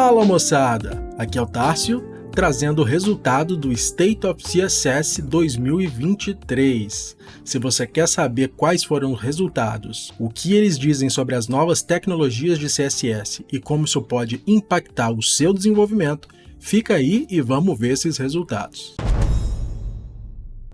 Fala moçada, aqui é o Tárcio, trazendo o resultado do State of CSS 2023. Se você quer saber quais foram os resultados, o que eles dizem sobre as novas tecnologias de CSS e como isso pode impactar o seu desenvolvimento, fica aí e vamos ver esses resultados.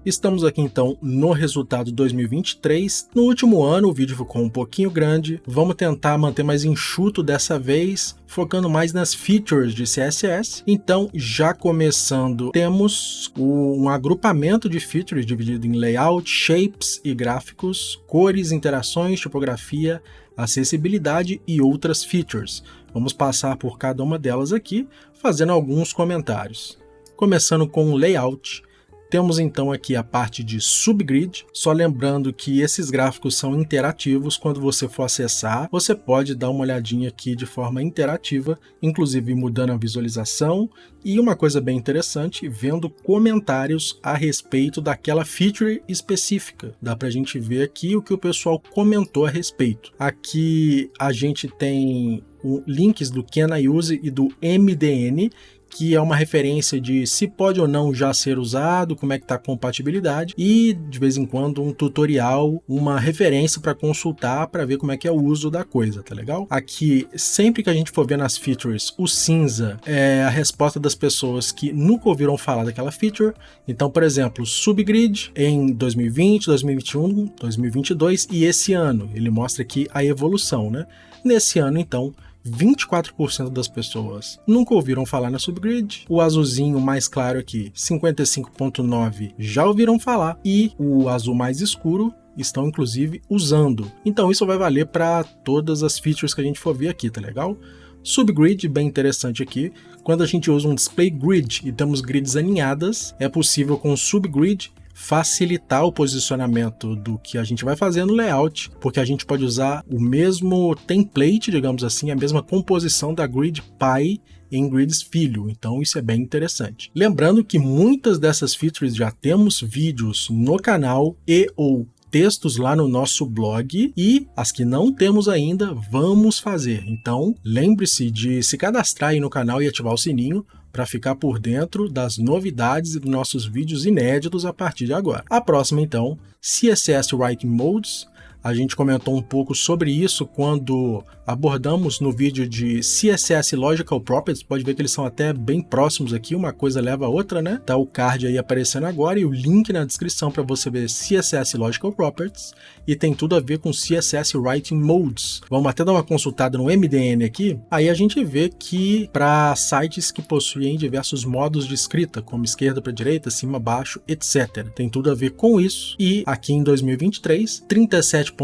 Estamos aqui então no resultado 2023. No último ano o vídeo ficou um pouquinho grande, vamos tentar manter mais enxuto dessa vez, focando mais nas features de CSS. Então, já começando, temos um agrupamento de features dividido em layout, shapes e gráficos, cores, interações, tipografia, acessibilidade e outras features. Vamos passar por cada uma delas aqui, fazendo alguns comentários. Começando com o layout. Temos então aqui a parte de subgrid, só lembrando que esses gráficos são interativos. Quando você for acessar, você pode dar uma olhadinha aqui de forma interativa, inclusive mudando a visualização, e uma coisa bem interessante, vendo comentários a respeito daquela feature específica. Dá pra gente ver aqui o que o pessoal comentou a respeito. Aqui a gente tem links do Can I Use e do MDN, que é uma referência de se pode ou não já ser usado, como é que está a compatibilidade, e de vez em quando um tutorial, uma referência para consultar para ver como é que é o uso da coisa, tá legal? Aqui, sempre que a gente for ver nas features, o cinza é a resposta das pessoas que nunca ouviram falar daquela feature. Então, por exemplo, subgrid em 2020, 2021, 2022 e esse ano, ele mostra aqui a evolução, né? Nesse ano, então, 24% das pessoas nunca ouviram falar na subgrid, o azulzinho mais claro aqui, 55,9% já ouviram falar, e o azul mais escuro estão inclusive usando. Então isso vai valer para todas as features que a gente for ver aqui, tá legal? Subgrid, bem interessante aqui, quando a gente usa um display grid e temos grids alinhadas, é possível com o subgrid facilitar o posicionamento do que a gente vai fazer no layout, porque a gente pode usar o mesmo template, digamos assim, a mesma composição da grid pai em grids filho, então isso é bem interessante. Lembrando que muitas dessas features já temos vídeos no canal e ou textos lá no nosso blog, e as que não temos ainda, vamos fazer. Então, lembre-se de se cadastrar aí no canal e ativar o sininho para ficar por dentro das novidades e dos nossos vídeos inéditos a partir de agora. A próxima, então, CSS Writing Modes. A gente comentou um pouco sobre isso quando abordamos no vídeo de CSS Logical Properties. Pode ver que eles são até bem próximos aqui, uma coisa leva a outra, né? Tá o card aí aparecendo agora e o link na descrição para você ver CSS Logical Properties, e tem tudo a ver com CSS Writing Modes. Vamos até dar uma consultada no MDN aqui, aí a gente vê que para sites que possuem diversos modos de escrita, como esquerda para direita, cima, baixo, etc. Tem tudo a ver com isso, e aqui em 2023, 37,1%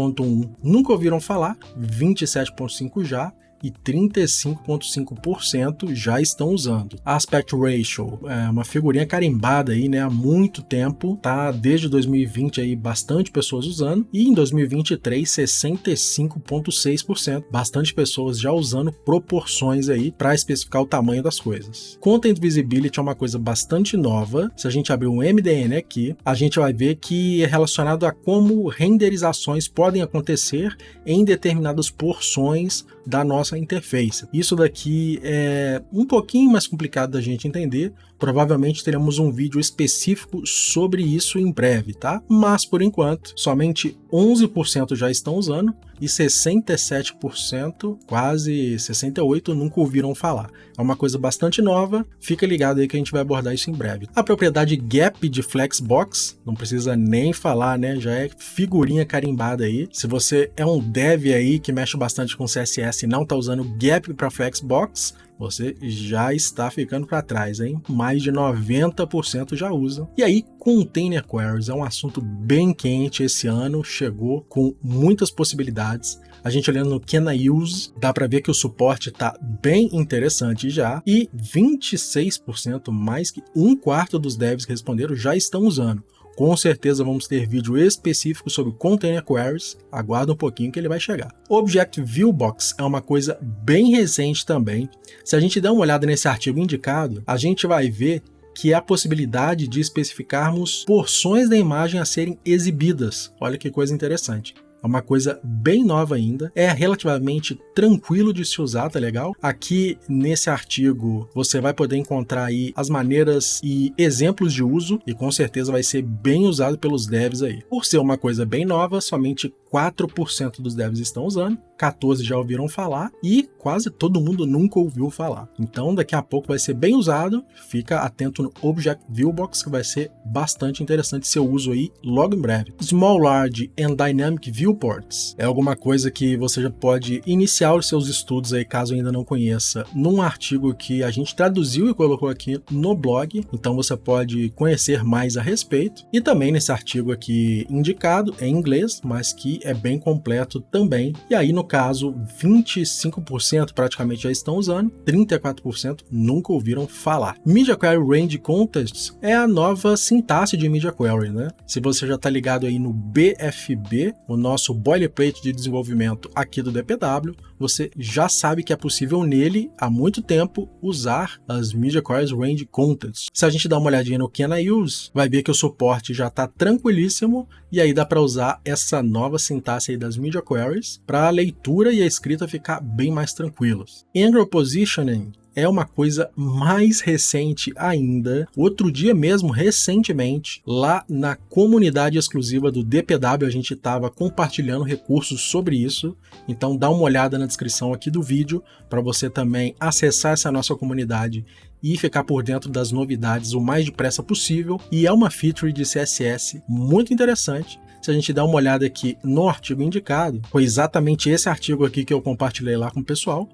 nunca ouviram falar, 27,5% já, e 35,5% já estão usando. Aspect Ratio é uma figurinha carimbada aí, né, há muito tempo, tá desde 2020 aí bastante pessoas usando, e em 2023 65,6%, bastante pessoas já usando proporções aí para especificar o tamanho das coisas. Content Visibility é uma coisa bastante nova. Se a gente abrir um MDN aqui, a gente vai ver que é relacionado a como renderizações podem acontecer em determinadas porções da nossa interface. Isso daqui é um pouquinho mais complicado da gente entender, provavelmente teremos um vídeo específico sobre isso em breve, tá? Mas por enquanto, somente 11% já estão usando e 67%, quase 68%, nunca ouviram falar. É uma coisa bastante nova, fica ligado aí que a gente vai abordar isso em breve. A propriedade Gap de Flexbox, não precisa nem falar, né? Já é figurinha carimbada aí. Se você é um dev aí que mexe bastante com CSS e não está usando Gap para Flexbox, você já está ficando para trás, hein? Mais de 90% já usam. E aí, Container Queries é um assunto bem quente esse ano, chegou com muitas possibilidades. A gente olhando no Can I Use, dá para ver que o suporte está bem interessante já, e 26%, mais que um quarto dos devs que responderam, já estão usando. Com certeza vamos ter vídeo específico sobre Container Queries, aguarda um pouquinho que ele vai chegar. Object Viewbox é uma coisa bem recente também. Se a gente der uma olhada nesse artigo indicado, a gente vai ver que é a possibilidade de especificarmos porções da imagem a serem exibidas. Olha que coisa interessante. É uma coisa bem nova ainda, é relativamente tranquilo de se usar, tá legal? Aqui nesse artigo você vai poder encontrar aí as maneiras e exemplos de uso e com certeza vai ser bem usado pelos devs aí. Por ser uma coisa bem nova, somente 4% dos devs estão usando, 14% já ouviram falar e quase todo mundo nunca ouviu falar. Então daqui a pouco vai ser bem usado, fica atento no Object Viewbox que vai ser bastante interessante seu uso aí logo em breve. Small, Large and Dynamic Viewports é alguma coisa que você já pode iniciar os seus estudos aí, caso ainda não conheça, num artigo que a gente traduziu e colocou aqui no blog, então você pode conhecer mais a respeito. E também nesse artigo aqui indicado, em inglês, mas que é bem completo também. E aí, no caso, 25% praticamente já estão usando, 34% nunca ouviram falar. Media Query Range Contests é a nova sintaxe de Media Query, né? Se você já está ligado aí no BFB, o nosso boilerplate de desenvolvimento aqui do DPW, você já sabe que é possível nele, há muito tempo, usar as Media Query Range Contests. Se a gente dá uma olhadinha no Can I Use, vai ver que o suporte já está tranquilíssimo e aí dá para usar essa nova sintaxe aí das Media Queries para a leitura e a escrita ficar bem mais tranquilos. Angle Positioning é uma coisa mais recente ainda. Outro dia mesmo, recentemente, lá na comunidade exclusiva do DPW, a gente estava compartilhando recursos sobre isso. Então dá uma olhada na descrição aqui do vídeo para você também acessar essa nossa comunidade e ficar por dentro das novidades o mais depressa possível. E é uma feature de CSS muito interessante. Se a gente dá uma olhada aqui no artigo indicado, foi exatamente esse artigo aqui que eu compartilhei lá com o pessoal.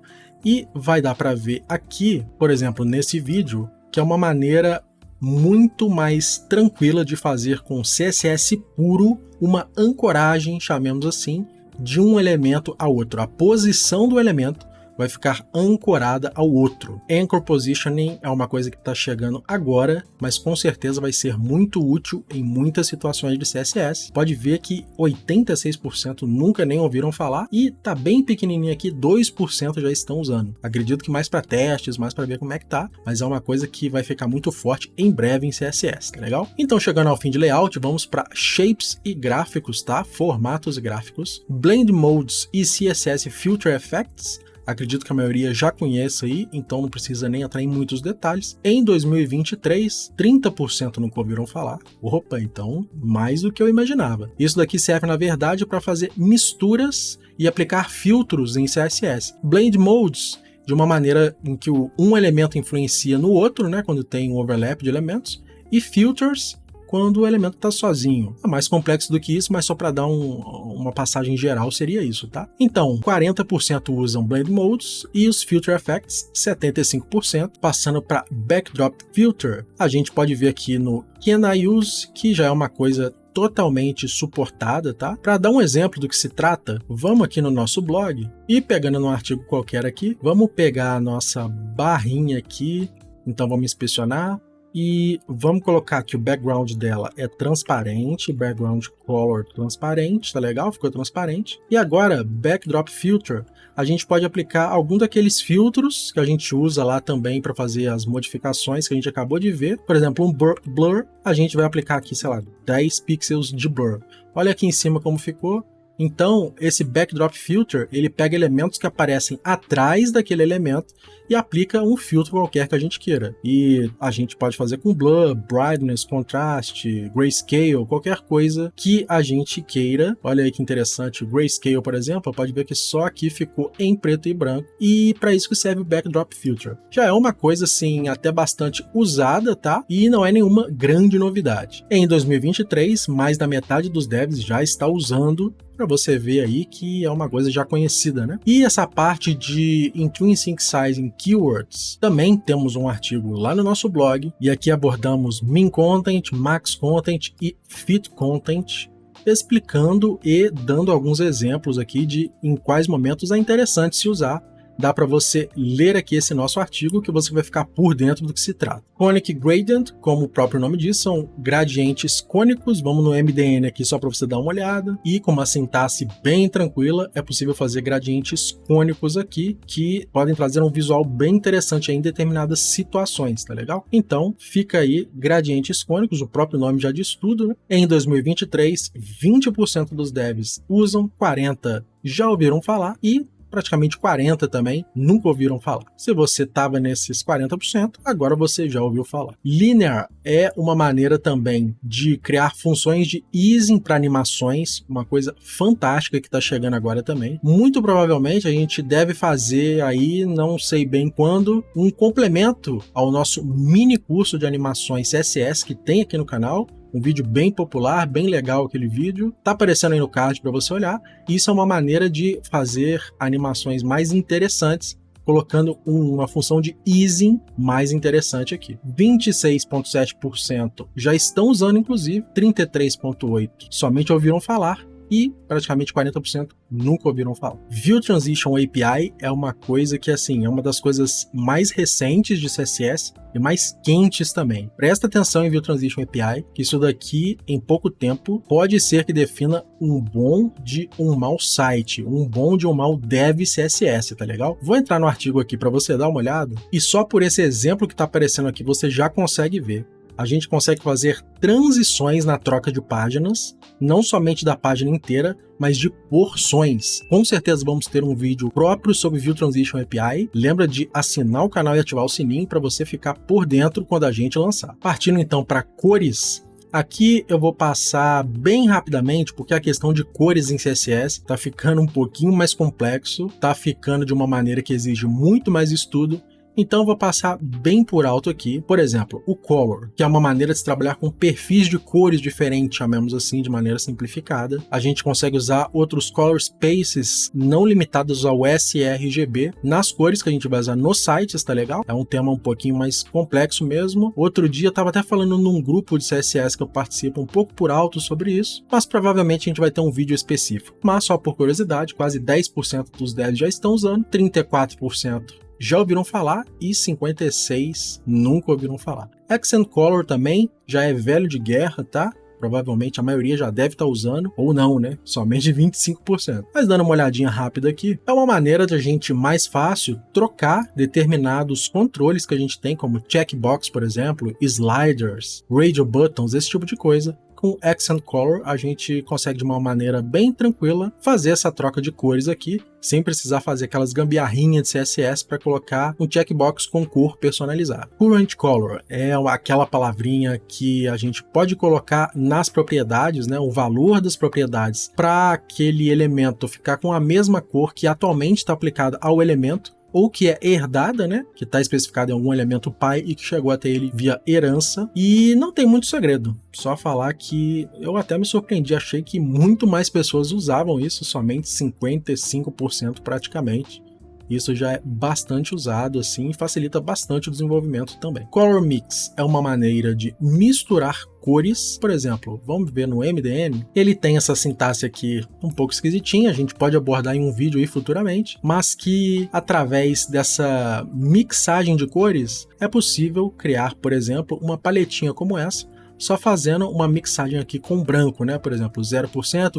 E vai dar para ver aqui, por exemplo, nesse vídeo, que é uma maneira muito mais tranquila de fazer com CSS puro uma ancoragem, chamemos assim, de um elemento a outro. A posição do elemento vai ficar ancorada ao outro. Anchor Positioning é uma coisa que está chegando agora, mas com certeza vai ser muito útil em muitas situações de CSS. Pode ver que 86% nunca nem ouviram falar e tá bem pequenininho aqui, 2% já estão usando. Acredito que mais para testes, mais para ver como é que tá, mas é uma coisa que vai ficar muito forte em breve em CSS, tá legal? Então chegando ao fim de layout, vamos para shapes e gráficos, tá? Formatos e gráficos. Blend Modes e CSS Filter Effects. Acredito que a maioria já conhece aí, então não precisa nem entrar em muitos detalhes. Em 2023, 30% nunca ouviram falar. Opa, então mais do que eu imaginava. Isso daqui serve, na verdade, para fazer misturas e aplicar filtros em CSS. Blend Modes, de uma maneira em que um elemento influencia no outro, né, quando tem um overlap de elementos. E Filters, quando o elemento está sozinho. É mais complexo do que isso, mas só para dar uma passagem geral seria isso, tá? Então, 40% usam Blend Modes e os Filter Effects, 75%, passando para Backdrop Filter. A gente pode ver aqui no Can I Use, que já é uma coisa totalmente suportada, tá? Para dar um exemplo do que se trata, vamos aqui no nosso blog e pegando num artigo qualquer aqui, vamos pegar a nossa barrinha aqui, então vamos inspecionar. E vamos colocar que o background dela é transparente, background color transparente, tá legal? Ficou transparente. E agora, backdrop filter, a gente pode aplicar algum daqueles filtros que a gente usa lá também para fazer as modificações que a gente acabou de ver. Por exemplo, um blur, a gente vai aplicar aqui, sei lá, 10 pixels de blur. Olha aqui em cima como ficou. Então, esse backdrop filter, ele pega elementos que aparecem atrás daquele elemento e aplica um filtro qualquer que a gente queira. E a gente pode fazer com blur, brightness, contraste, grayscale, qualquer coisa que a gente queira. Olha aí que interessante, o grayscale, por exemplo, pode ver que só aqui ficou em preto e branco. E para isso que serve o backdrop filter. Já é uma coisa, assim, até bastante usada, tá? E não é nenhuma grande novidade. Em 2023, mais da metade dos devs já está usando, para você ver aí que é uma coisa já conhecida, né? E essa parte de Intrinsic Sizing Keywords, também temos um artigo lá no nosso blog, e aqui abordamos Min Content, Max Content e Fit Content, explicando e dando alguns exemplos aqui de em quais momentos é interessante se usar dá para você ler aqui esse nosso artigo que você vai ficar por dentro do que se trata. Conic Gradient, como o próprio nome diz, são gradientes cônicos. Vamos no MDN aqui só para você dar uma olhada. E com uma sintaxe bem tranquila, é possível fazer gradientes cônicos aqui que podem trazer um visual bem interessante em determinadas situações, tá legal? Então, fica aí gradientes cônicos, o próprio nome já diz tudo, né? Em 2023, 20% dos devs usam, 40% já ouviram falar e praticamente 40% também nunca ouviram falar. Se você estava nesses 40%, agora você já ouviu falar. Linear é uma maneira também de criar funções de easing para animações, uma coisa fantástica que está chegando agora também. Muito provavelmente a gente deve fazer aí, não sei bem quando, um complemento ao nosso mini curso de animações CSS que tem aqui no canal. Um vídeo bem popular, bem legal aquele vídeo. Tá aparecendo aí no card para você olhar. Isso é uma maneira de fazer animações mais interessantes, colocando uma função de easing mais interessante aqui. 26,7% já estão usando, inclusive, 33,8% somente ouviram falar. E praticamente 40% nunca ouviram falar. View Transition API é uma coisa que, assim, é uma das coisas mais recentes de CSS e mais quentes também. Presta atenção em View Transition API, que isso daqui, em pouco tempo, pode ser que defina um bom de um mau site, um bom de um mau dev CSS, tá legal? Vou entrar no artigo aqui para você dar uma olhada, e só por esse exemplo que está aparecendo aqui, você já consegue ver. A gente consegue fazer transições na troca de páginas, não somente da página inteira, mas de porções. Com certeza vamos ter um vídeo próprio sobre View Transition API. Lembra de assinar o canal e ativar o sininho para você ficar por dentro quando a gente lançar. Partindo então para cores, aqui eu vou passar bem rapidamente, porque a questão de cores em CSS está ficando um pouquinho mais complexo, está ficando de uma maneira que exige muito mais estudo. Então eu vou passar bem por alto aqui. Por exemplo, o Color, que é uma maneira de se trabalhar com perfis de cores diferentes, chamemos assim, de maneira simplificada. A gente consegue usar outros Color Spaces não limitados ao sRGB nas cores que a gente vai usar nos sites, tá legal? É um tema um pouquinho mais complexo mesmo. Outro dia eu estava até falando num grupo de CSS que eu participo um pouco por alto sobre isso, mas provavelmente a gente vai ter um vídeo específico. Mas só por curiosidade, quase 10% dos devs já estão usando, 34% já ouviram falar e 56% nunca ouviram falar. Accent Color também já é velho de guerra, tá? Provavelmente a maioria já deve estar usando, ou não, né? Somente 25%. Mas dando uma olhadinha rápida aqui, é uma maneira de a gente mais fácil trocar determinados controles que a gente tem, como checkbox, por exemplo, sliders, radio buttons, esse tipo de coisa. Com Accent Color a gente consegue de uma maneira bem tranquila fazer essa troca de cores aqui, sem precisar fazer aquelas gambiarrinhas de CSS para colocar um checkbox com cor personalizada. Current Color é aquela palavrinha que a gente pode colocar nas propriedades, né, o valor das propriedades, para aquele elemento ficar com a mesma cor que atualmente está aplicada ao elemento, ou que é herdada, né, que está especificado em algum elemento pai e que chegou até ele via herança, e não tem muito segredo, só falar que eu até me surpreendi, achei que muito mais pessoas usavam isso, somente 55% praticamente. Isso já é bastante usado assim e facilita bastante o desenvolvimento também. Color Mix é uma maneira de misturar cores. Por exemplo, vamos ver no MDN, ele tem essa sintaxe aqui um pouco esquisitinha, a gente pode abordar em um vídeo aí futuramente, mas que através dessa mixagem de cores é possível criar, por exemplo, uma paletinha como essa, só fazendo uma mixagem aqui com branco, né? Por exemplo, 0%,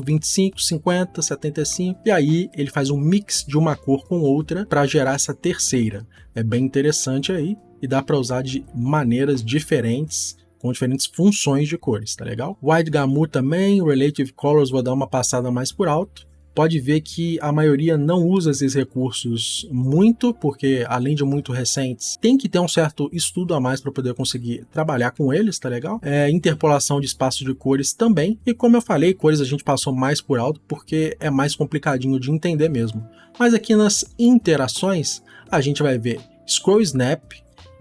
25%, 50%, 75%, e aí ele faz um mix de uma cor com outra para gerar essa terceira. É bem interessante aí e dá para usar de maneiras diferentes, com diferentes funções de cores, tá legal? Wide Gamut também, Relative Colors, vou dar uma passada mais por alto. Pode ver que a maioria não usa esses recursos muito, porque além de muito recentes, tem que ter um certo estudo a mais para poder conseguir trabalhar com eles, tá legal? Interpolação de espaços de cores também, e como eu falei, cores a gente passou mais por alto porque é mais complicadinho de entender mesmo. Mas aqui nas interações, a gente vai ver Scroll Snap.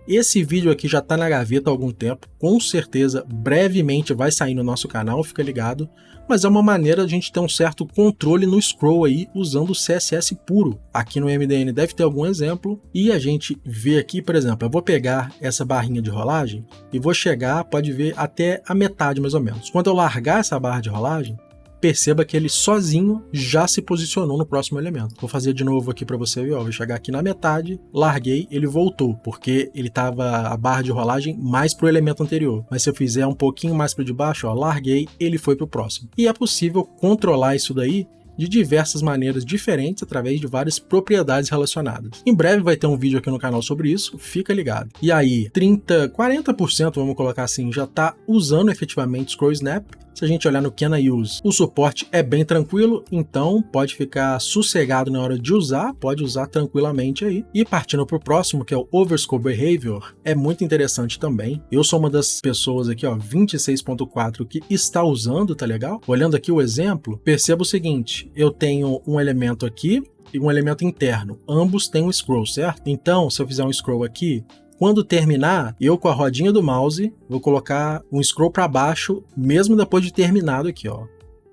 Esse vídeo aqui já está na gaveta há algum tempo, com certeza brevemente vai sair no nosso canal, fica ligado, mas é uma maneira de a gente ter um certo controle no scroll aí usando o CSS puro. Aqui no MDN deve ter algum exemplo e a gente vê aqui, por exemplo, eu vou pegar essa barrinha de rolagem e vou chegar, pode ver, até a metade mais ou menos. Quando eu largar essa barra de rolagem, perceba que ele sozinho já se posicionou no próximo elemento. Vou fazer de novo aqui para você ver, ó, vou chegar aqui na metade, larguei, ele voltou, porque ele estava a barra de rolagem mais pro elemento anterior. Mas se eu fizer um pouquinho mais para debaixo, ó, larguei, ele foi pro próximo. E é possível controlar isso daí de diversas maneiras diferentes através de várias propriedades relacionadas. Em breve vai ter um vídeo aqui no canal sobre isso, fica ligado. E aí, 40%, vamos colocar assim, já está usando efetivamente Scroll Snap. Se a gente olhar no Can I Use, o suporte é bem tranquilo, então pode ficar sossegado na hora de usar, pode usar tranquilamente aí. E partindo para o próximo, que é o Overscroll Behavior, é muito interessante também. Eu sou uma das pessoas aqui, ó, 26.4 que está usando, tá legal? Olhando aqui o exemplo, perceba o seguinte, eu tenho um elemento aqui e um elemento interno, ambos têm um scroll, certo? Então, se eu fizer um scroll aqui, quando terminar, eu com a rodinha do mouse vou colocar um scroll para baixo, mesmo depois de terminado aqui, ó.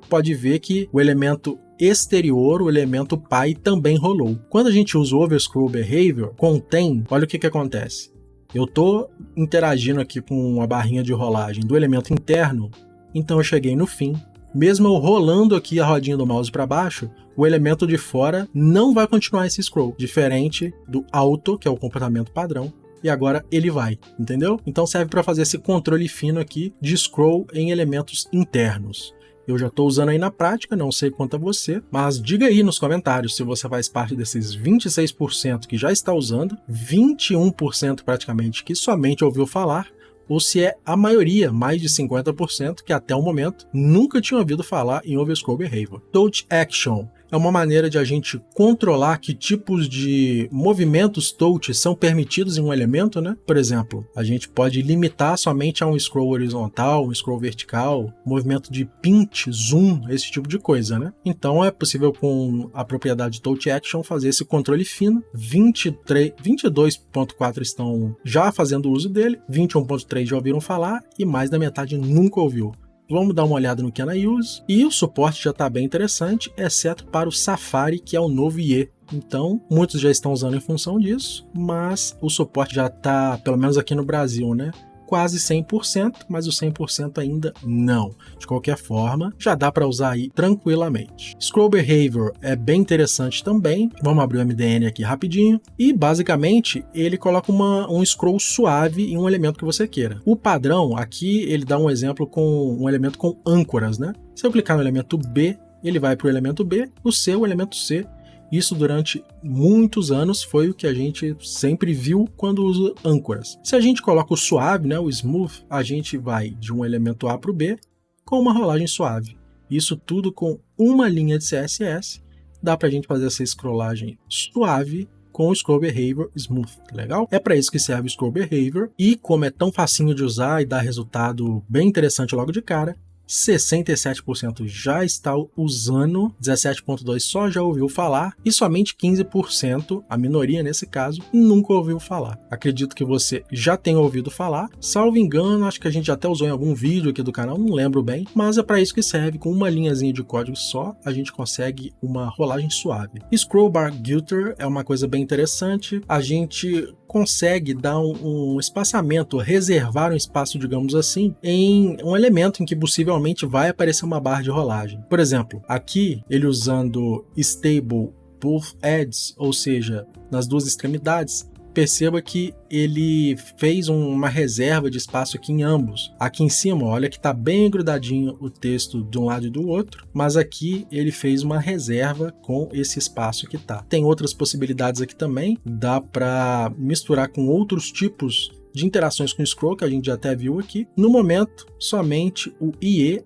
Pode ver que o elemento exterior, o elemento pai, também rolou. Quando a gente usa o Overscroll Behavior, contém, olha o que acontece. Eu estou interagindo aqui com a barrinha de rolagem do elemento interno, então eu cheguei no fim. Mesmo eu rolando aqui a rodinha do mouse para baixo, o elemento de fora não vai continuar esse scroll, diferente do auto, que é o comportamento padrão, e agora ele vai, entendeu? Então serve para fazer esse controle fino aqui de scroll em elementos internos. Eu já estou usando aí na prática, não sei quanto a você, mas diga aí nos comentários se você faz parte desses 26% que já está usando, 21% praticamente que somente ouviu falar, ou se é a maioria, mais de 50%, que até o momento nunca tinha ouvido falar em Overscroll Behavior. Touch Action é uma maneira de a gente controlar que tipos de movimentos touch são permitidos em um elemento, né? Por exemplo, a gente pode limitar somente a um scroll horizontal, um scroll vertical, movimento de pinch, zoom, esse tipo de coisa, né? Então é possível com a propriedade Touch Action fazer esse controle fino. 22.4 estão já fazendo uso dele, 21.3 já ouviram falar e mais da metade nunca ouviu. Vamos dar uma olhada no Can I Use, e o suporte já está bem interessante, exceto para o Safari, que é o novo IE. Então, muitos já estão usando em função disso, mas o suporte já está, pelo menos aqui no Brasil, né? Quase 100%, mas o 100% ainda não. De qualquer forma, já dá para usar aí tranquilamente. Scroll Behavior é bem interessante também. Vamos abrir o MDN aqui rapidinho. E basicamente, ele coloca um scroll suave em um elemento que você queira. O padrão, aqui ele dá um exemplo com um elemento com âncoras, né? Se eu clicar no elemento B, ele vai para o elemento B, o C, o elemento C. Isso durante muitos anos foi o que a gente sempre viu quando usa âncoras. Se a gente coloca o suave, né, o smooth, a gente vai de um elemento A para o B com uma rolagem suave. Isso tudo com uma linha de CSS. Dá para a gente fazer essa scrollagem suave com o Scroll Behavior Smooth, legal? É para isso que serve o Scroll Behavior, e como é tão facinho de usar e dá resultado bem interessante logo de cara, 67% já está usando, 17.2% só já ouviu falar e somente 15%, a minoria nesse caso, nunca ouviu falar. Acredito que você já tenha ouvido falar, salvo engano, acho que a gente até usou em algum vídeo aqui do canal, não lembro bem, mas é para isso que serve, com uma linhazinha de código só, a gente consegue uma rolagem suave. Scroll Bar Gutter é uma coisa bem interessante, a gente consegue dar um espaçamento, reservar um espaço, digamos assim, em um elemento em que possivelmente vai aparecer uma barra de rolagem. Por exemplo, aqui ele usando Stable Both Edges, ou seja, nas duas extremidades, perceba que ele fez uma reserva de espaço aqui em ambos. Aqui em cima, olha que está bem grudadinho o texto de um lado e do outro, mas aqui ele fez uma reserva com esse espaço que tá. Tem outras possibilidades aqui também, dá para misturar com outros tipos de interações com o scroll, que a gente já até viu aqui. No momento, somente o IE,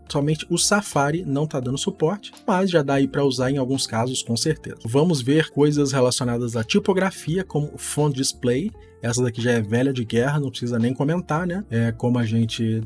somente o Safari não está dando suporte, mas já dá aí para usar em alguns casos com certeza. Vamos ver coisas relacionadas à tipografia, como Font Display. Essa daqui já é velha de guerra, não precisa nem comentar, né? Como a gente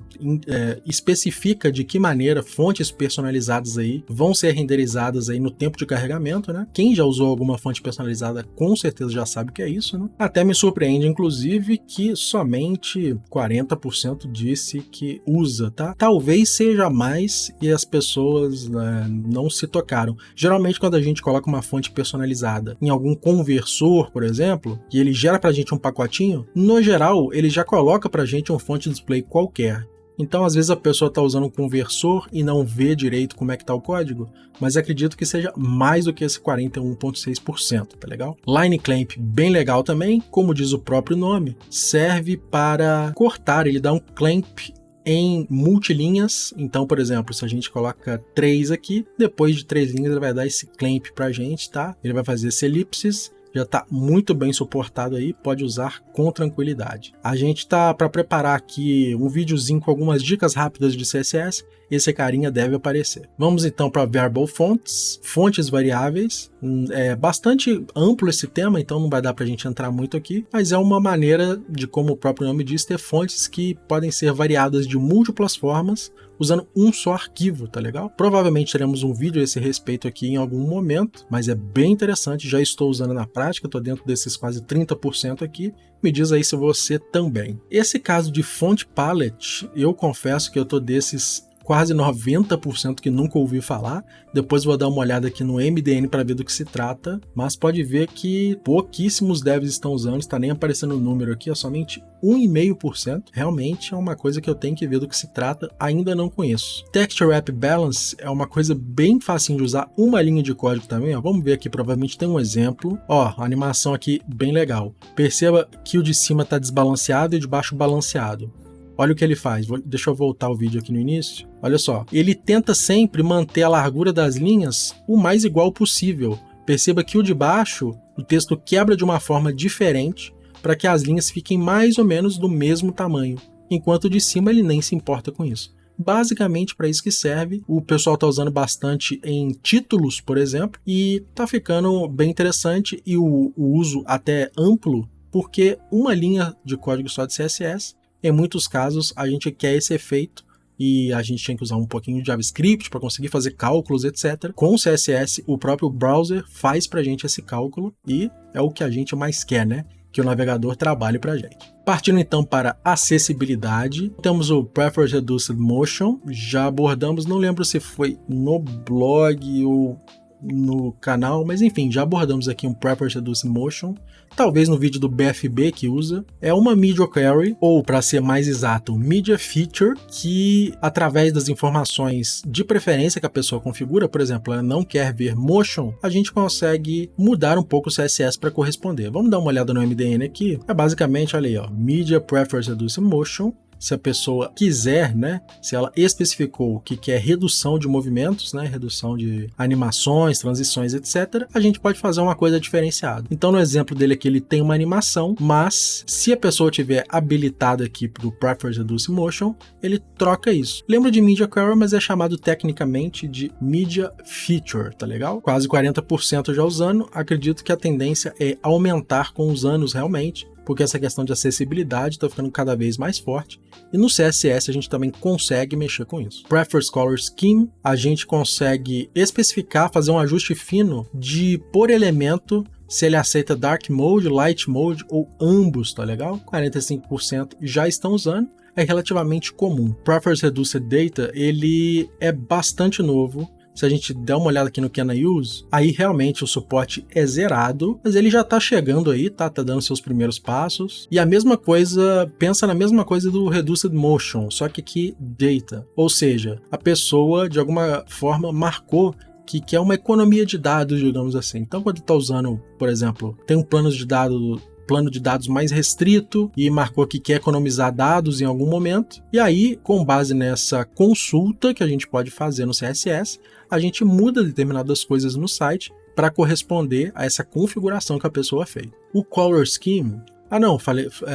especifica de que maneira fontes personalizadas aí vão ser renderizadas aí no tempo de carregamento, né? Quem já usou alguma fonte personalizada com certeza já sabe o que é isso, né? Até me surpreende, inclusive, que somente 40% disse que usa, tá? Talvez seja mais e as pessoas, né, não se tocaram. Geralmente, quando a gente coloca uma fonte personalizada em algum conversor, por exemplo, e ele gera pra gente um pacote, no geral, ele já coloca pra gente um font display qualquer. Então, às vezes a pessoa está usando um conversor e não vê direito como é que está o código, mas acredito que seja mais do que esse 41,6%, tá legal? Line clamp, bem legal também, como diz o próprio nome, serve para cortar, ele dá um clamp em multilinhas. Então, por exemplo, se a gente coloca 3 aqui, depois de 3 linhas ele vai dar esse clamp pra gente, tá? Ele vai fazer esse elipses, já está muito bem suportado aí, pode usar com tranquilidade. A gente está para preparar aqui um videozinho com algumas dicas rápidas de CSS, esse carinha deve aparecer. Vamos então para Variable Fonts, fontes variáveis. É bastante amplo esse tema, então não vai dar para a gente entrar muito aqui, mas é uma maneira de, como o próprio nome diz, ter fontes que podem ser variadas de múltiplas formas, usando um só arquivo, tá legal? Provavelmente teremos um vídeo a esse respeito aqui em algum momento, mas é bem interessante, já estou usando na prática, estou dentro desses quase 30% aqui, me diz aí se você também. Esse caso de font palette, eu confesso que eu tô desses quase 90% que nunca ouvi falar. Depois vou dar uma olhada aqui no MDN para ver do que se trata, mas pode ver que pouquíssimos devs estão usando, está nem aparecendo o número aqui, é somente 1,5%. Realmente é uma coisa que eu tenho que ver do que se trata, ainda não conheço. Texture Wrap Balance é uma coisa bem fácil de usar, uma linha de código também, ó. Vamos ver aqui, provavelmente tem um exemplo. Ó, a animação aqui bem legal. Perceba que o de cima está desbalanceado e o de baixo balanceado. Olha o que ele faz, deixa eu voltar o vídeo aqui no início. Olha só, ele tenta sempre manter a largura das linhas o mais igual possível. Perceba que o de baixo, o texto quebra de uma forma diferente para que as linhas fiquem mais ou menos do mesmo tamanho, enquanto o de cima ele nem se importa com isso. Basicamente para isso que serve, o pessoal está usando bastante em títulos, por exemplo, e está ficando bem interessante e o uso até amplo, porque uma linha de código só de CSS, em muitos casos, a gente quer esse efeito e a gente tinha que usar um pouquinho de JavaScript para conseguir fazer cálculos, etc. Com o CSS, o próprio browser faz para a gente esse cálculo e é o que a gente mais quer, né? Que o navegador trabalhe para a gente. Partindo então para acessibilidade, temos o Preferred Reduced Motion, já abordamos, não lembro se foi no blog ou no canal, mas enfim, já abordamos aqui um Preferred Reduced Motion, talvez no vídeo do BFB que usa. É uma Media Query, ou para ser mais exato, Media Feature, que através das informações de preferência que a pessoa configura, por exemplo, ela não quer ver Motion, a gente consegue mudar um pouco o CSS para corresponder. Vamos dar uma olhada no MDN aqui, é basicamente, olha aí, ó, Media Preferred Reduced Motion. Se a pessoa quiser, né, se ela especificou que quer redução de movimentos, né, redução de animações, transições, etc., a gente pode fazer uma coisa diferenciada. Então, no exemplo dele aqui, ele tem uma animação, mas se a pessoa tiver habilitada aqui para o Preferred Reduced Motion, ele troca isso. Lembra de Media Query, mas é chamado tecnicamente de Media Feature, tá legal? Quase 40% já usando, acredito que a tendência é aumentar com os anos realmente, porque essa questão de acessibilidade está ficando cada vez mais forte, e no CSS a gente também consegue mexer com isso. Prefers Color Scheme, a gente consegue especificar, fazer um ajuste fino de, por elemento, se ele aceita Dark Mode, Light Mode ou ambos, tá legal? 45% já estão usando, é relativamente comum. Prefers Reduced Data, ele é bastante novo. Se a gente der uma olhada aqui no Can I Use, aí realmente o suporte é zerado, mas ele já tá chegando aí, tá dando seus primeiros passos. E a mesma coisa, pensa na mesma coisa do Reduced Motion, só que aqui Data. Ou seja, a pessoa de alguma forma marcou que é uma economia de dados, digamos assim. Então quando está usando, por exemplo, tem um plano de dados mais restrito e marcou que quer economizar dados em algum momento. E aí, com base nessa consulta que a gente pode fazer no CSS, a gente muda determinadas coisas no site para corresponder a essa configuração que a pessoa fez. O Color Scheme...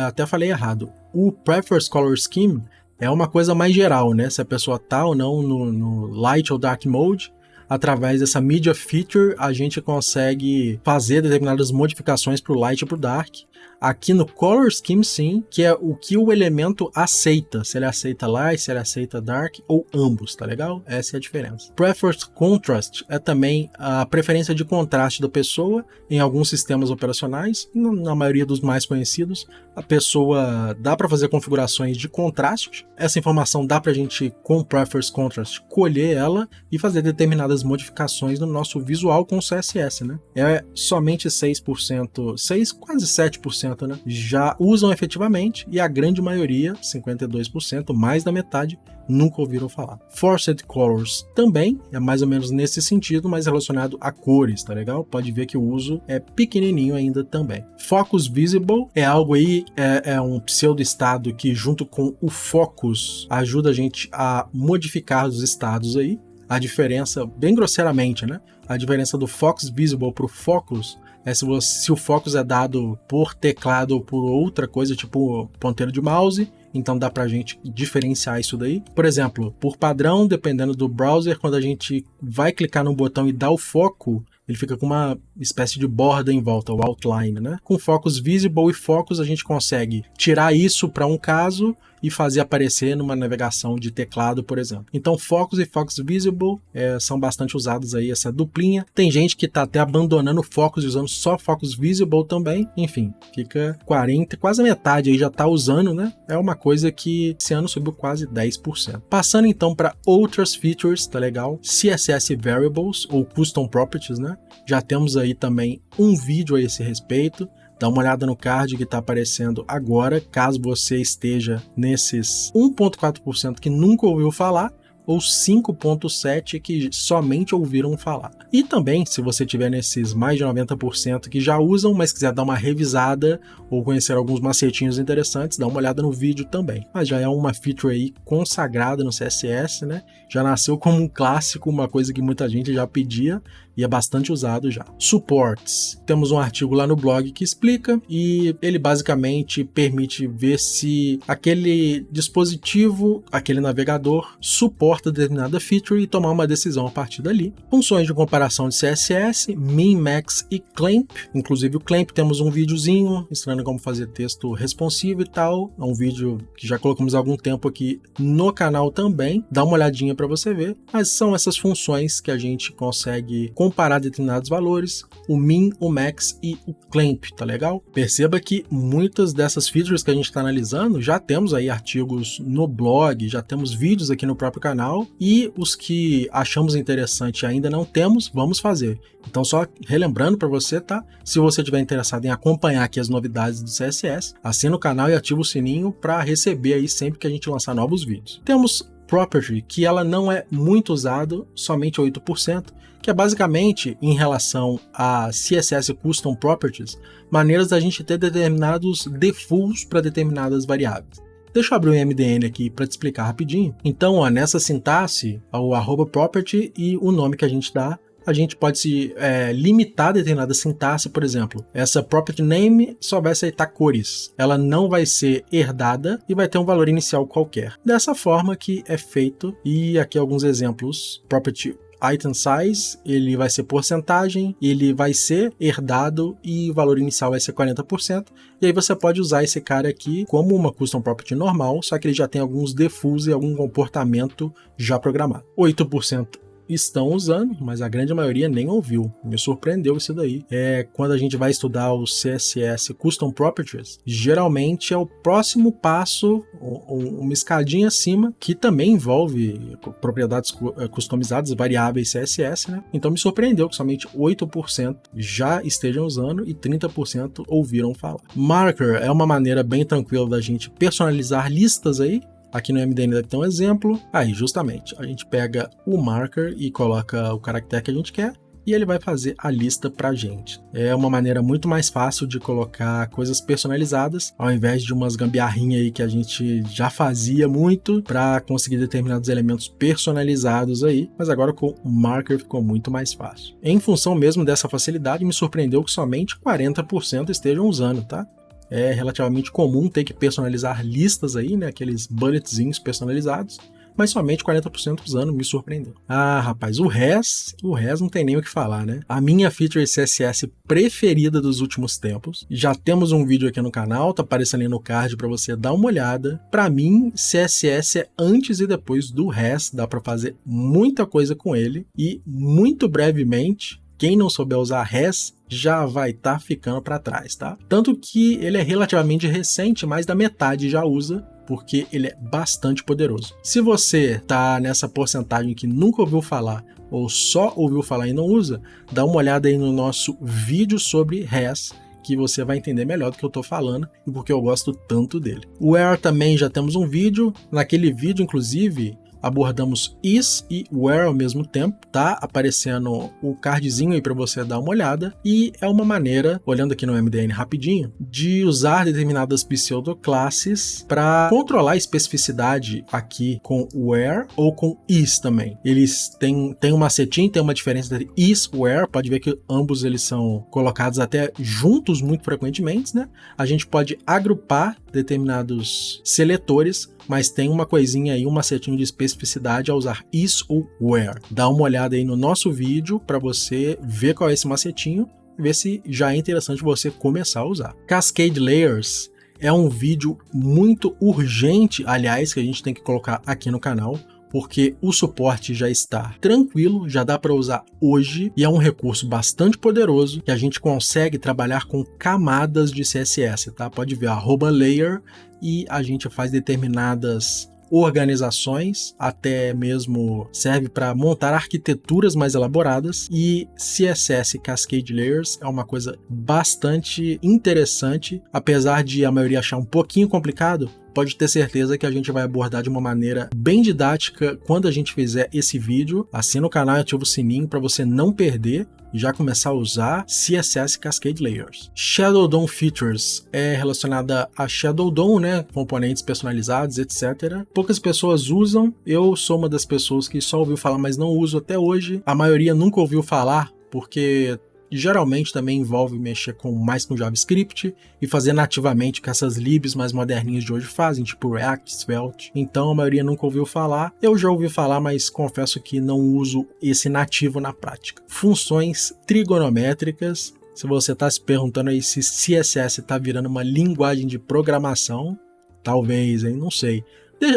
até falei errado. O Prefers Color Scheme é uma coisa mais geral, né? Se a pessoa está ou não no Light ou Dark Mode, através dessa Media Feature, a gente consegue fazer determinadas modificações para o Light e para o Dark. Aqui no Color Scheme, sim, que é o que o elemento aceita. Se ele aceita Light, se ele aceita Dark, ou ambos, tá legal? Essa é a diferença. Preferred Contrast é também a preferência de contraste da pessoa em alguns sistemas operacionais. Na maioria dos mais conhecidos, a pessoa dá para fazer configurações de contraste. Essa informação dá para a gente, com Preferred Contrast, colher ela e fazer determinadas modificações no nosso visual com o CSS, né? É somente 6%, quase 7% 30%, né, já usam efetivamente e a grande maioria, 52%, mais da metade, nunca ouviram falar. Forced Colors também é mais ou menos nesse sentido, mas relacionado a cores, tá legal? Pode ver que o uso é pequenininho ainda também. Focus Visible é algo aí, é um pseudo-estado que junto com o Focus ajuda a gente a modificar os estados aí. A diferença, bem grosseiramente, né? A diferença do Focus Visible para o Focus é se o Focus é dado por teclado ou por outra coisa, tipo ponteiro de mouse, então dá pra gente diferenciar isso daí. Por exemplo, por padrão, dependendo do browser, quando a gente vai clicar no botão e dá o foco, ele fica com uma espécie de borda em volta, o outline, né? Com Focus Visible e Focus a gente consegue tirar isso para um caso e fazer aparecer numa navegação de teclado, por exemplo. Então Focus e Focus Visible são bastante usados aí, essa duplinha. Tem gente que tá até abandonando o Focus e usando só Focus Visible também. Enfim, fica 40%, quase a metade aí já tá usando, né? É uma coisa que esse ano subiu quase 10%. Passando então para outras features, tá legal? CSS Variables ou Custom Properties, né? Já temos aí também um vídeo a esse respeito. Dá uma olhada no card que está aparecendo agora, caso você esteja nesses 1,4% que nunca ouviu falar, ou 5,7% que somente ouviram falar. E também, se você tiver nesses mais de 90% que já usam, mas quiser dar uma revisada ou conhecer alguns macetinhos interessantes, dá uma olhada no vídeo também. Mas já é uma feature aí consagrada no CSS, né? Já nasceu como um clássico, uma coisa que muita gente já pedia e é bastante usado já. Supports. Temos um artigo lá no blog que explica e ele basicamente permite ver se aquele dispositivo, aquele navegador, suporta determinada feature e tomar uma decisão a partir dali. Funções de comparação de CSS, min, max e clamp. Inclusive o clamp temos um videozinho ensinando como fazer texto responsivo e tal. É um vídeo que já colocamos há algum tempo aqui no canal também. Dá uma olhadinha para você ver. Mas são essas funções que a gente consegue comparar determinados valores, o min, o max e o clamp, tá legal? Perceba que muitas dessas features que a gente está analisando, já temos aí artigos no blog, já temos vídeos aqui no próprio canal, e os que achamos interessante e ainda não temos, vamos fazer. Então só relembrando para você, tá? Se você estiver interessado em acompanhar aqui as novidades do CSS, assina o canal e ativa o sininho para receber aí sempre que a gente lançar novos vídeos. Temos Property, que ela não é muito usada, somente 8%, que é basicamente, em relação a CSS Custom Properties, maneiras da gente ter determinados defaults para determinadas variáveis. Deixa eu abrir o MDN aqui para te explicar rapidinho. Então, ó, nessa sintaxe, o @property e o nome que a gente dá, a gente pode se limitar a determinada sintaxe, por exemplo. Essa property name só vai aceitar cores. Ela não vai ser herdada e vai ter um valor inicial qualquer. Dessa forma que é feito, e aqui alguns exemplos. Property item size, ele vai ser porcentagem, ele vai ser herdado e o valor inicial vai ser 40%. E aí você pode usar esse cara aqui como uma custom property normal, só que ele já tem alguns defaults e algum comportamento já programado. 8% estão usando, mas a grande maioria nem ouviu. Me surpreendeu isso daí. Quando a gente vai estudar o CSS Custom Properties, geralmente é o próximo passo, uma escadinha acima, que também envolve propriedades customizadas, variáveis CSS, né? Então me surpreendeu que somente 8% já estejam usando e 30% ouviram falar. Marker é uma maneira bem tranquila da gente personalizar listas aí. Aqui no MDN deve ter um exemplo. Aí, justamente, a gente pega o marker e coloca o caractere que a gente quer e ele vai fazer a lista pra gente. É uma maneira muito mais fácil de colocar coisas personalizadas, ao invés de umas gambiarrinhas aí que a gente já fazia muito para conseguir determinados elementos personalizados aí, mas agora com o marker ficou muito mais fácil. Em função mesmo dessa facilidade, me surpreendeu que somente 40% estejam usando, tá? É relativamente comum ter que personalizar listas aí, né? Aqueles bulletzinhos personalizados, mas somente 40% usando, me surpreendeu. Ah, rapaz, o res não tem nem o que falar, né? A minha feature CSS preferida dos últimos tempos. Já temos um vídeo aqui no canal, tá aparecendo aí no card para você dar uma olhada. Para mim, CSS é antes e depois do res, dá para fazer muita coisa com ele e muito brevemente, quem não souber usar res já vai estar ficando para trás, tá? Tanto que ele é relativamente recente, mais da metade já usa, porque ele é bastante poderoso. Se você tá nessa porcentagem que nunca ouviu falar ou só ouviu falar e não usa, dá uma olhada aí no nosso vídeo sobre res, que você vai entender melhor do que eu tô falando e porque eu gosto tanto dele. O Where também já temos um vídeo. Naquele vídeo, inclusive, abordamos is e where ao mesmo tempo, tá aparecendo o cardzinho aí para você dar uma olhada, e é uma maneira, olhando aqui no MDN rapidinho, de usar determinadas pseudoclasses para controlar a especificidade aqui com where ou com is também. Eles têm um macetinho, tem uma diferença entre is e where, pode ver que ambos eles são colocados até juntos muito frequentemente, né? A gente pode agrupar determinados seletores, mas tem uma coisinha aí, um macetinho de especificidade a usar is ou where. Dá uma olhada aí no nosso vídeo para você ver qual é esse macetinho e ver se já é interessante você começar a usar. Cascade Layers é um vídeo muito urgente, aliás, que a gente tem que colocar aqui no canal, porque o suporte já está tranquilo, já dá para usar hoje, e é um recurso bastante poderoso que a gente consegue trabalhar com camadas de CSS, tá? Pode ver @layer e a gente faz determinadas organizações, até mesmo serve para montar arquiteturas mais elaboradas, e CSS Cascade Layers é uma coisa bastante interessante, apesar de a maioria achar um pouquinho complicado. Pode ter certeza que a gente vai abordar de uma maneira bem didática quando a gente fizer esse vídeo. Assina o canal e ativa o sininho para você não perder e já começar a usar CSS Cascade Layers. Shadow DOM Features é relacionada a Shadow DOM, né? Componentes personalizados, etc. Poucas pessoas usam, eu sou uma das pessoas que só ouviu falar, mas não uso até hoje. A maioria nunca ouviu falar, porque geralmente também envolve mexer mais com JavaScript e fazer nativamente que essas libs mais moderninhas de hoje fazem, tipo React, Svelte. Então a maioria nunca ouviu falar. Eu já ouvi falar, mas confesso que não uso esse nativo na prática. Funções trigonométricas. Se você está se perguntando aí se CSS está virando uma linguagem de programação, talvez, hein? Não sei.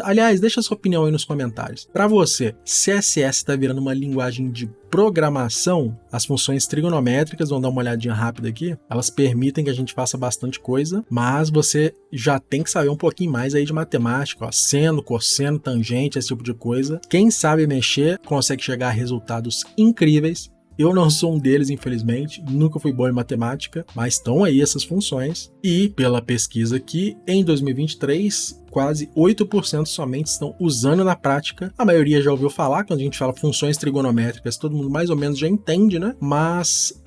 Aliás, deixa sua opinião aí nos comentários. Para você, CSS está virando uma linguagem de programação? As funções trigonométricas, vamos dar uma olhadinha rápida aqui, elas permitem que a gente faça bastante coisa, mas você já tem que saber um pouquinho mais aí de matemática, ó, seno, cosseno, tangente, esse tipo de coisa. Quem sabe mexer consegue chegar a resultados incríveis. Eu não sou um deles, infelizmente, nunca fui bom em matemática, mas estão aí essas funções. E, pela pesquisa aqui, em 2023, quase 8% somente estão usando na prática. A maioria já ouviu falar, quando a gente fala funções trigonométricas, todo mundo mais ou menos já entende, né? Mas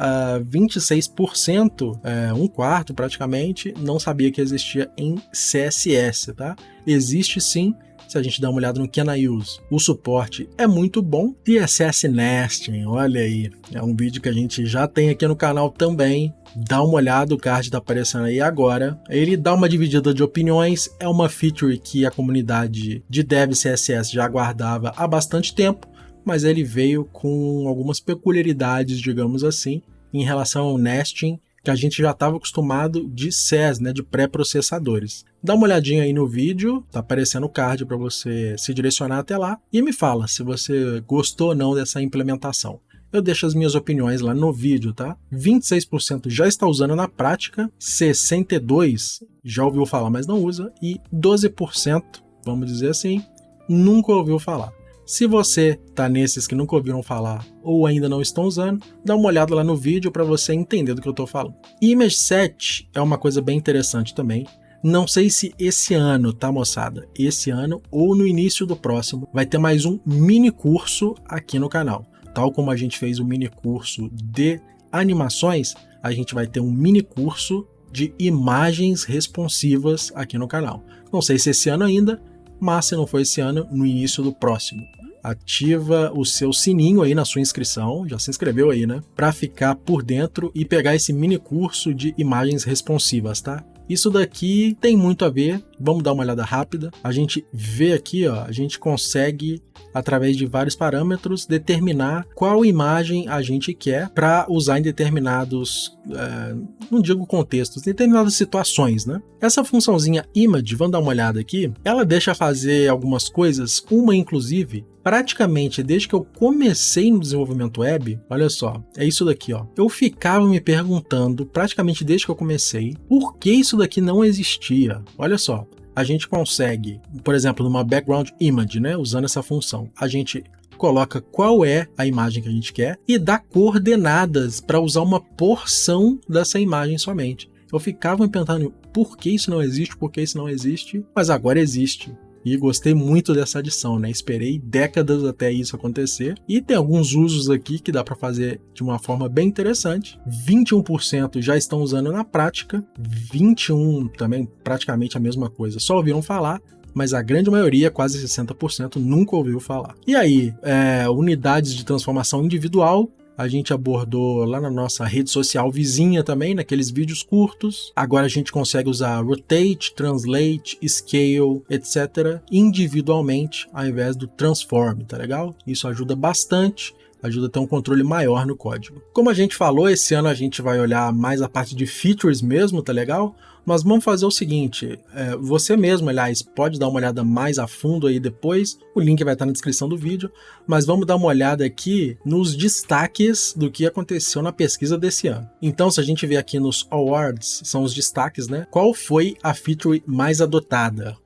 26%, um quarto praticamente, não sabia que existia em CSS, tá? Existe sim. Se a gente dá uma olhada no Can I Use, o suporte é muito bom. CSS Nesting, olha aí, é um vídeo que a gente já tem aqui no canal também. Dá uma olhada, o card está aparecendo aí agora. Ele dá uma dividida de opiniões, é uma feature que a comunidade de Dev CSS já aguardava há bastante tempo, mas ele veio com algumas peculiaridades, digamos assim, em relação ao nesting, que a gente já estava acostumado de SES, né, de pré-processadores. Dá uma olhadinha aí no vídeo, tá aparecendo o card para você se direcionar até lá e me fala se você gostou ou não dessa implementação. Eu deixo as minhas opiniões lá no vídeo, tá? 26% já está usando na prática, 62% já ouviu falar, mas não usa, e 12%, vamos dizer assim, nunca ouviu falar. Se você tá nesses que nunca ouviram falar ou ainda não estão usando, dá uma olhada lá no vídeo para você entender do que eu tô falando. Image Set é uma coisa bem interessante também. Não sei se esse ano, tá, moçada? Esse ano ou no início do próximo vai ter mais um mini curso aqui no canal. Tal como a gente fez o mini curso de animações, a gente vai ter um mini curso de imagens responsivas aqui no canal. Não sei se esse ano ainda, mas se não for esse ano, no início do próximo. Ativa o seu sininho aí na sua inscrição, já se inscreveu aí, né? Para ficar por dentro e pegar esse mini curso de imagens responsivas, tá? Isso daqui tem muito a ver, vamos dar uma olhada rápida. A gente vê aqui, ó, a gente consegue, através de vários parâmetros, determinar qual imagem a gente quer para usar em determinados, não digo contextos, determinadas situações, né? Essa funçãozinha image, vamos dar uma olhada aqui, ela deixa fazer algumas coisas, uma inclusive, praticamente desde que eu comecei no desenvolvimento web, olha só, é isso daqui, ó. Eu ficava me perguntando, praticamente desde que eu comecei, por que isso daqui não existia. Olha só, a gente consegue, por exemplo, numa background image, né, usando essa função, a gente coloca qual é a imagem que a gente quer e dá coordenadas para usar uma porção dessa imagem somente. Eu ficava me perguntando por que isso não existe, por que isso não existe, mas agora existe. E gostei muito dessa adição, né? Esperei décadas até isso acontecer. E tem alguns usos aqui que dá para fazer de uma forma bem interessante. 21% já estão usando na prática, 21% também praticamente a mesma coisa, só ouviram falar. Mas a grande maioria, quase 60%, nunca ouviu falar. E aí, unidades de transformação individual, a gente abordou lá na nossa rede social vizinha também, naqueles vídeos curtos. Agora a gente consegue usar Rotate, Translate, Scale, etc. individualmente, ao invés do Transform, tá legal? Isso ajuda bastante. Ajuda a ter um controle maior no código. Como a gente falou, esse ano a gente vai olhar mais a parte de features mesmo, tá legal? Mas vamos fazer o seguinte, você mesmo, aliás, pode dar uma olhada mais a fundo aí depois, o link vai estar na descrição do vídeo, mas vamos dar uma olhada aqui nos destaques do que aconteceu na pesquisa desse ano. Então, se a gente ver aqui nos awards, são os destaques, né? Qual foi a feature mais adotada?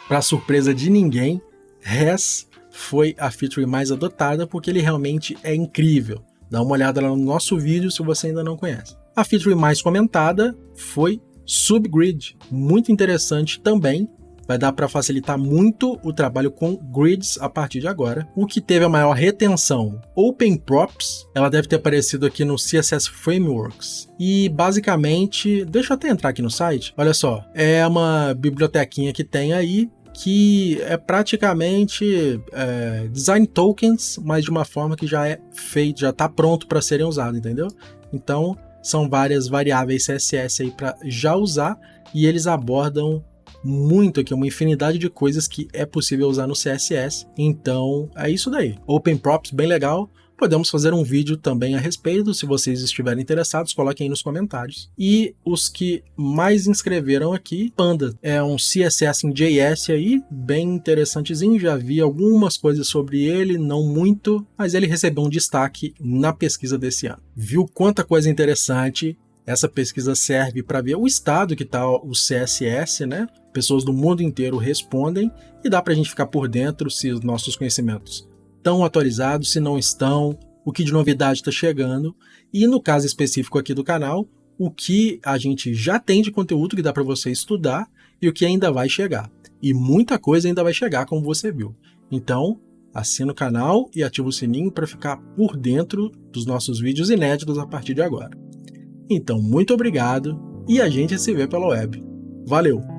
Para surpresa de ninguém, Res foi a feature mais adotada porque ele realmente é incrível. Dá uma olhada lá no nosso vídeo se você ainda não conhece. A feature mais comentada foi Subgrid, muito interessante também. Vai dar para facilitar muito o trabalho com grids a partir de agora. O que teve a maior retenção, OpenProps, ela deve ter aparecido aqui no CSS Frameworks. E basicamente, deixa eu até entrar aqui no site, olha só, é uma bibliotequinha que tem aí, que é praticamente design tokens, mas de uma forma que já é feito, já está pronto para serem usados, entendeu? Então, são várias variáveis CSS aí para já usar, e eles abordam muito aqui, uma infinidade de coisas que é possível usar no CSS. Então, é isso daí. OpenProps, bem legal. Podemos fazer um vídeo também a respeito, se vocês estiverem interessados, coloquem aí nos comentários. E os que mais inscreveram aqui, Panda, é um CSS em JS aí, bem interessantezinho, já vi algumas coisas sobre ele, não muito, mas ele recebeu um destaque na pesquisa desse ano. Viu quanta coisa interessante? Essa pesquisa serve para ver o estado que está o CSS, né? Pessoas do mundo inteiro respondem e dá para a gente ficar por dentro se os nossos conhecimentos estão atualizados, se não estão, o que de novidade está chegando, e no caso específico aqui do canal, o que a gente já tem de conteúdo que dá para você estudar e o que ainda vai chegar. E muita coisa ainda vai chegar, como você viu. Então, assina o canal e ativa o sininho para ficar por dentro dos nossos vídeos inéditos a partir de agora. Então, muito obrigado e a gente se vê pela web. Valeu!